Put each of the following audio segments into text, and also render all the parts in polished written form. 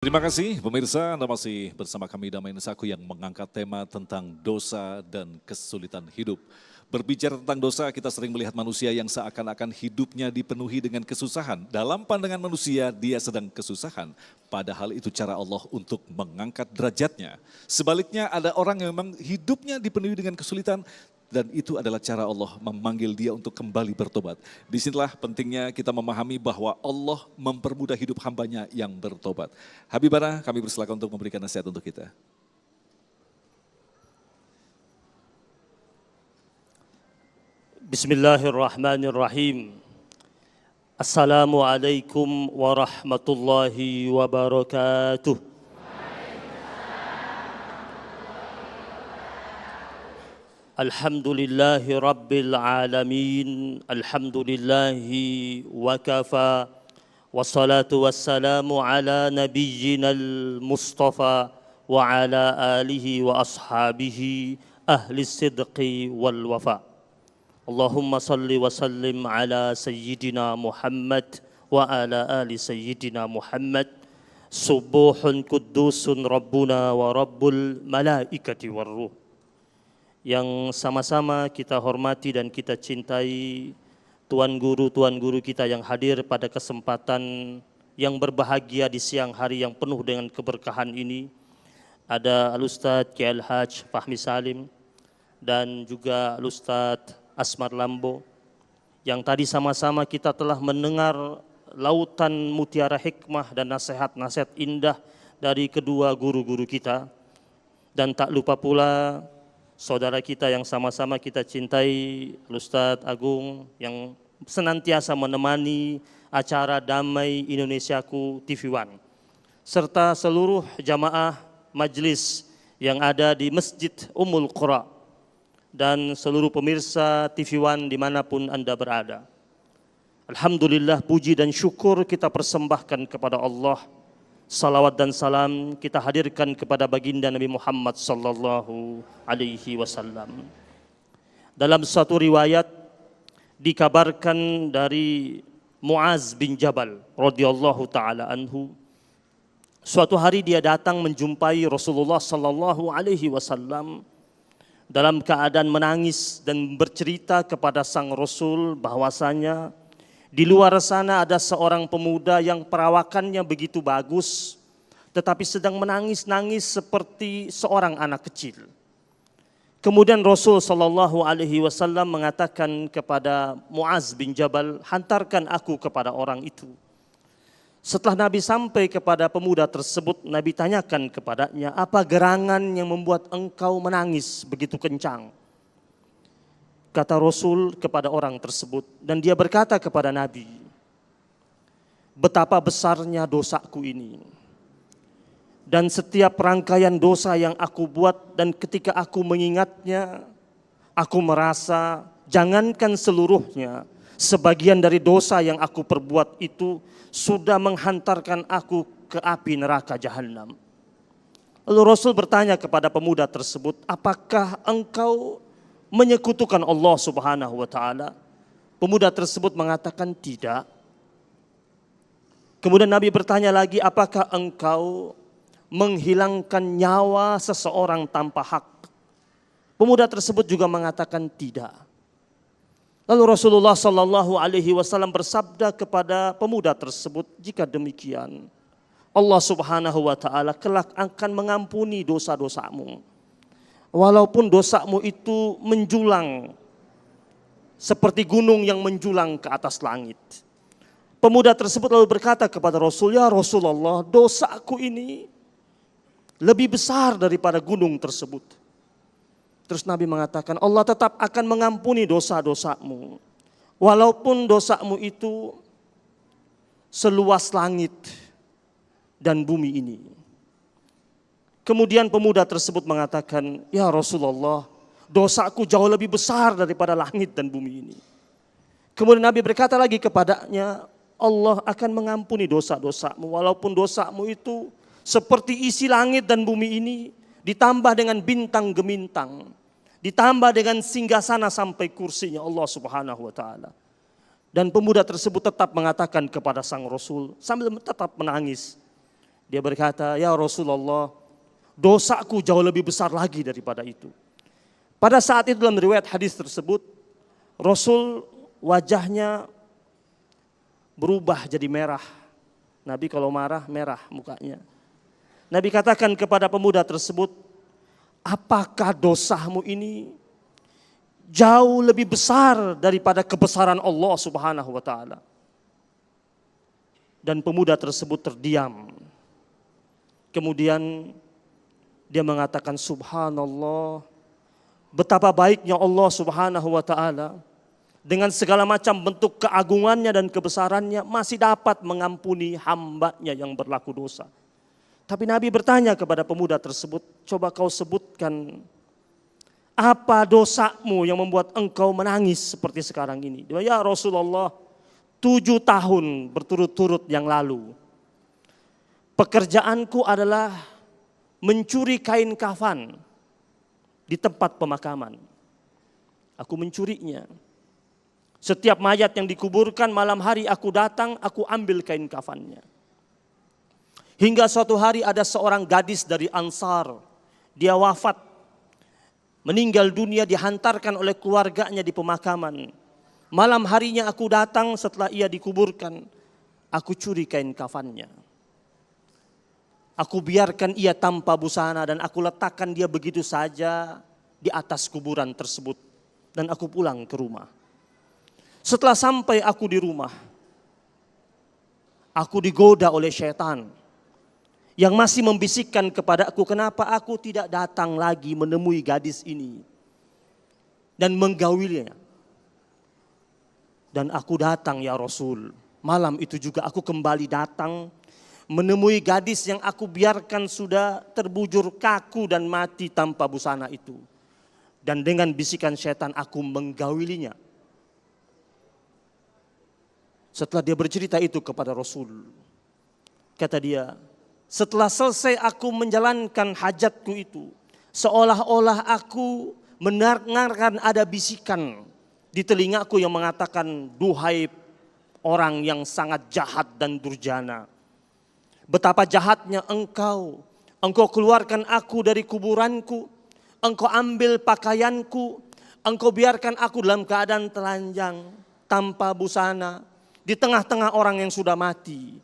Terima kasih pemirsa, Anda masih bersama kami Damai Nusaku yang mengangkat tema tentang dosa dan kesulitan hidup. Berbicara tentang dosa, kita sering melihat manusia yang seakan-akan hidupnya dipenuhi dengan kesusahan. Dalam pandangan manusia, dia sedang kesusahan. Padahal itu cara Allah untuk mengangkat derajatnya. Sebaliknya ada orang yang memang hidupnya dipenuhi dengan kesulitan, dan itu adalah cara Allah memanggil dia untuk kembali bertobat. Disinilah pentingnya kita memahami bahwa Allah mempermudah hidup hambanya yang bertobat. Habibana, kami bersilakan untuk memberikan nasihat untuk kita. Bismillahirrahmanirrahim. Assalamualaikum warahmatullahi wabarakatuh. Alhamdulillahi rabbil alamin. Alhamdulillahi wa kafa. Wassalatu wassalamu ala nabiyyinal mustafa wa ala alihi wa ashabihi ahli sidqi wal wafa. Allahumma salli wa sallim ala sayyidina Muhammad wa ala ali sayyidina Muhammad. Subuhun kuddusun rabbuna wa rabbul malaikati war ruh. Yang sama-sama kita hormati dan kita cintai tuan guru kita yang hadir pada kesempatan yang berbahagia di siang hari yang penuh dengan keberkahan ini. Ada Al-Ustadz Kiai Al-Haj Fahmi Salim dan juga Al-Ustadz Asmar Lambo, yang tadi sama-sama kita telah mendengar lautan mutiara hikmah dan nasihat-nasihat indah dari kedua guru-guru kita. Dan tak lupa pula saudara kita yang sama-sama kita cintai, Ustadz Agung, yang senantiasa menemani acara Damai Indonesiaku TV One, serta seluruh jamaah majlis yang ada di Masjid Ummul Qura, dan seluruh pemirsa TV One dimanapun Anda berada. Alhamdulillah, puji dan syukur kita persembahkan kepada Allah. Salawat dan salam kita hadirkan kepada baginda Nabi Muhammad sallallahu alaihi wasallam. Dalam satu riwayat dikabarkan dari Muaz bin Jabal radhiyallahu taala anhu, suatu hari dia datang menjumpai Rasulullah sallallahu alaihi wasallam dalam keadaan menangis dan bercerita kepada sang Rasul bahwasanya di luar sana ada seorang pemuda yang perawakannya begitu bagus, tetapi sedang menangis-nangis seperti seorang anak kecil. Kemudian Rasul sallallahu alaihi wasallam mengatakan kepada Muaz bin Jabal, hantarkan aku kepada orang itu. Setelah Nabi sampai kepada pemuda tersebut, Nabi tanyakan kepadanya, apa gerangan yang membuat engkau menangis begitu kencang? Kata Rasul kepada orang tersebut, dan dia berkata kepada Nabi, betapa besarnya dosaku ini. Dan setiap rangkaian dosa yang aku buat, dan ketika aku mengingatnya, aku merasa jangankan seluruhnya, sebagian dari dosa yang aku perbuat itu sudah menghantarkan aku ke api neraka jahanam. Lalu Rasul bertanya kepada pemuda tersebut, apakah engkau menyekutukan Allah Subhanahu wa taala? Pemuda tersebut mengatakan tidak. Kemudian Nabi bertanya lagi, apakah engkau menghilangkan nyawa seseorang tanpa hak? Pemuda tersebut juga mengatakan tidak. Lalu Rasulullah sallallahu alaihi wasallam bersabda kepada pemuda tersebut, jika demikian Allah Subhanahu wa taala kelak akan mengampuni dosa-dosamu, walaupun dosamu itu menjulang seperti gunung yang menjulang ke atas langit. Pemuda tersebut lalu berkata kepada Rasul, ya Rasulullah, dosaku ini lebih besar daripada gunung tersebut. Terus Nabi mengatakan, Allah tetap akan mengampuni dosa-dosamu, walaupun dosamu itu seluas langit dan bumi ini. Kemudian pemuda tersebut mengatakan, ya Rasulullah, dosaku jauh lebih besar daripada langit dan bumi ini. Kemudian Nabi berkata lagi kepadanya, Allah akan mengampuni dosa-dosamu, walaupun dosamu itu seperti isi langit dan bumi ini, ditambah dengan bintang gemintang, ditambah dengan singgasana sampai kursinya Allah Subhanahu wa taala. Dan pemuda tersebut tetap mengatakan kepada sang Rasul sambil tetap menangis, Dia berkata, "Ya Rasulullah, dosaku jauh lebih besar lagi daripada itu." Pada saat itu dalam riwayat hadis tersebut, Rasul wajahnya berubah jadi merah. Nabi kalau marah, merah mukanya. Nabi katakan kepada pemuda tersebut, "Apakah dosamu ini jauh lebih besar daripada kebesaran Allah Subhanahu wa taala?" Dan pemuda tersebut terdiam. Kemudian dia mengatakan, "Subhanallah, betapa baiknya Allah Subhanahu wa taala. Dengan segala macam bentuk keagungannya dan kebesarannya masih dapat mengampuni hambanya yang berlaku dosa." Tapi Nabi bertanya kepada pemuda tersebut, "Coba kau sebutkan apa dosamu yang membuat engkau menangis seperti sekarang ini?" Dia, "Ya Rasulullah, 7 tahun berturut-turut yang lalu, pekerjaanku adalah mencuri kain kafan di tempat pemakaman. Aku mencurinya. Setiap mayat yang dikuburkan malam hari aku datang, aku ambil kain kafannya. Hingga suatu hari ada seorang gadis dari Ansar, dia wafat, meninggal dunia, dihantarkan oleh keluarganya di pemakaman. Malam harinya aku datang setelah ia dikuburkan, aku curi kain kafannya. Aku biarkan ia tanpa busana dan aku letakkan dia begitu saja di atas kuburan tersebut. Dan aku pulang ke rumah. Setelah sampai aku di rumah, aku digoda oleh syaitan yang masih membisikkan kepada aku, kenapa aku tidak datang lagi menemui gadis ini dan menggaulinya. Dan aku datang ya Rasul. Malam itu juga aku kembali datang menemui gadis yang aku biarkan sudah terbujur kaku dan mati tanpa busana itu. Dan dengan bisikan syaitan aku menggaulinya. Setelah dia bercerita itu kepada Rasul, kata dia, setelah selesai aku menjalankan hajatku itu, seolah-olah aku mendengarkan ada bisikan di telingaku yang mengatakan, duhai orang yang sangat jahat dan durjana, betapa jahatnya engkau keluarkan aku dari kuburanku, engkau ambil pakaianku, engkau biarkan aku dalam keadaan telanjang, tanpa busana, di tengah-tengah orang yang sudah mati.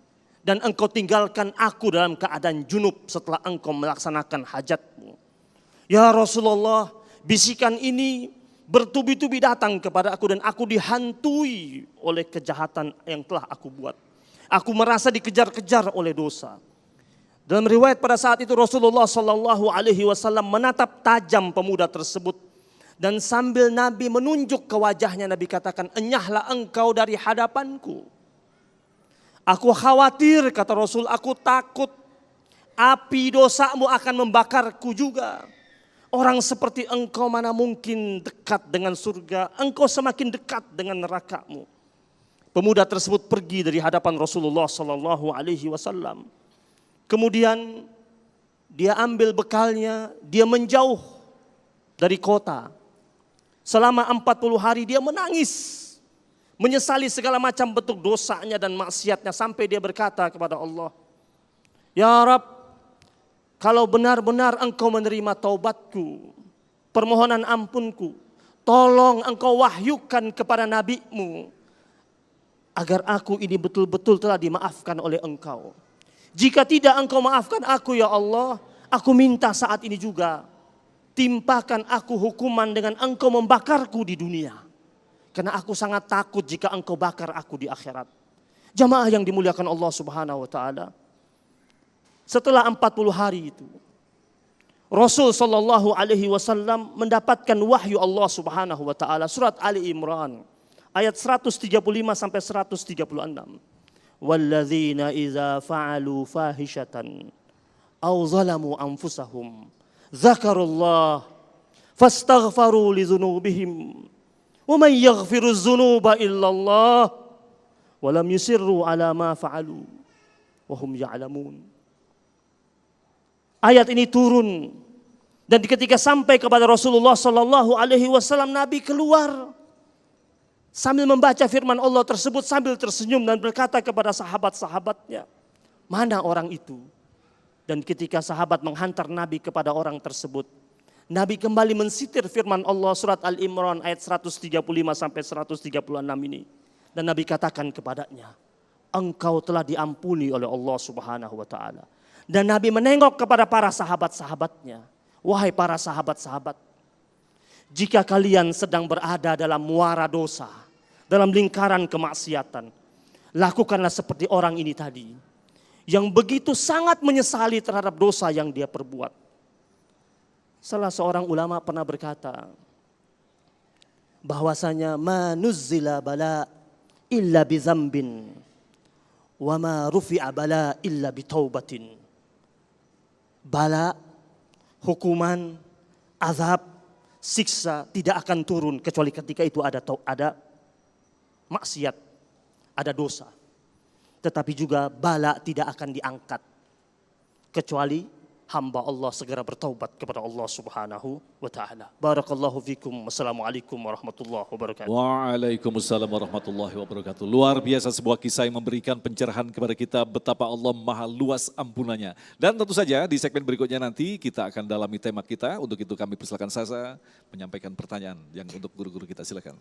Dan engkau tinggalkan aku dalam keadaan junub setelah engkau melaksanakan hajatmu. Ya Rasulullah, bisikan ini bertubi-tubi datang kepada aku dan aku dihantui oleh kejahatan yang telah aku buat. Aku merasa dikejar-kejar oleh dosa. Dalam riwayat pada saat itu Rasulullah SAW menatap tajam pemuda tersebut. Dan sambil Nabi menunjuk ke wajahnya, Nabi katakan, enyahlah engkau dari hadapanku. Aku khawatir, kata Rasul, aku takut api dosamu akan membakarku juga. Orang seperti engkau mana mungkin dekat dengan surga, engkau semakin dekat dengan nerakamu. Pemuda tersebut pergi dari hadapan Rasulullah SAW. Kemudian dia ambil bekalnya, dia menjauh dari kota. Selama 40 hari dia menangis, menyesali segala macam bentuk dosanya dan maksiatnya, sampai dia berkata kepada Allah, Ya Rab, kalau benar-benar engkau menerima taubatku, permohonan ampunku, tolong engkau wahyukan kepada nabimu, agar aku ini betul-betul telah dimaafkan oleh engkau. Jika tidak engkau maafkan aku ya Allah, aku minta saat ini juga, timpakan aku hukuman dengan engkau membakarku di dunia. Karena aku sangat takut jika engkau bakar aku di akhirat. Jamaah yang dimuliakan Allah Subhanahu wa taala. Setelah 40 hari itu, Rasul sallallahu alaihi wasallam mendapatkan wahyu Allah Subhanahu wa taala, surat Ali Imran ayat 135 sampai 136. Walladzina idza fa'alu fahishatan aw zalamu anfusahum dzakarullah fastaghfaru li dzunubihim wa may yaghfiru dzunuba illallah wa lam yusirru ala ma fa'alu wa hum ya'lamun. Ayat ini turun dan ketika sampai kepada Rasulullah sallallahu alaihi wasallam, Nabi keluar sambil membaca firman Allah tersebut, sambil tersenyum dan berkata kepada sahabat-sahabatnya, mana orang itu Dan ketika sahabat menghantar Nabi kepada orang tersebut, Nabi kembali mensitir firman Allah surat Al-Imran ayat 135 sampai 136 ini. Dan Nabi katakan kepadanya, engkau telah diampuni oleh Allah Subhanahu wa taala. Dan Nabi menengok kepada para sahabat-sahabatnya, wahai para sahabat-sahabat, jika kalian sedang berada dalam muara dosa, dalam lingkaran kemaksiatan, lakukanlah seperti orang ini tadi, yang begitu sangat menyesali terhadap dosa yang dia perbuat. Salah seorang ulama pernah berkata, bahwasanya manuzzila bala illa bizambin, wa ma rufi'a bala illa bitaubatin. Bala, hukuman, azab, siksa tidak akan turun kecuali ketika itu ada maksiat, ada dosa. Tetapi juga bala tidak akan diangkat kecuali hamba Allah segera bertaubat kepada Allah Subhanahu wa taala. Barakallahu fikum. Wassalamualaikum warahmatullahi wabarakatuh. Waalaikumsalam warahmatullahi wabarakatuh. Luar biasa sebuah kisah yang memberikan pencerahan kepada kita betapa Allah maha luas ampunannya. Dan tentu saja di segmen berikutnya nanti kita akan dalami tema kita. Untuk itu kami persilakan Sasa menyampaikan pertanyaan yang untuk guru-guru kita, silakan.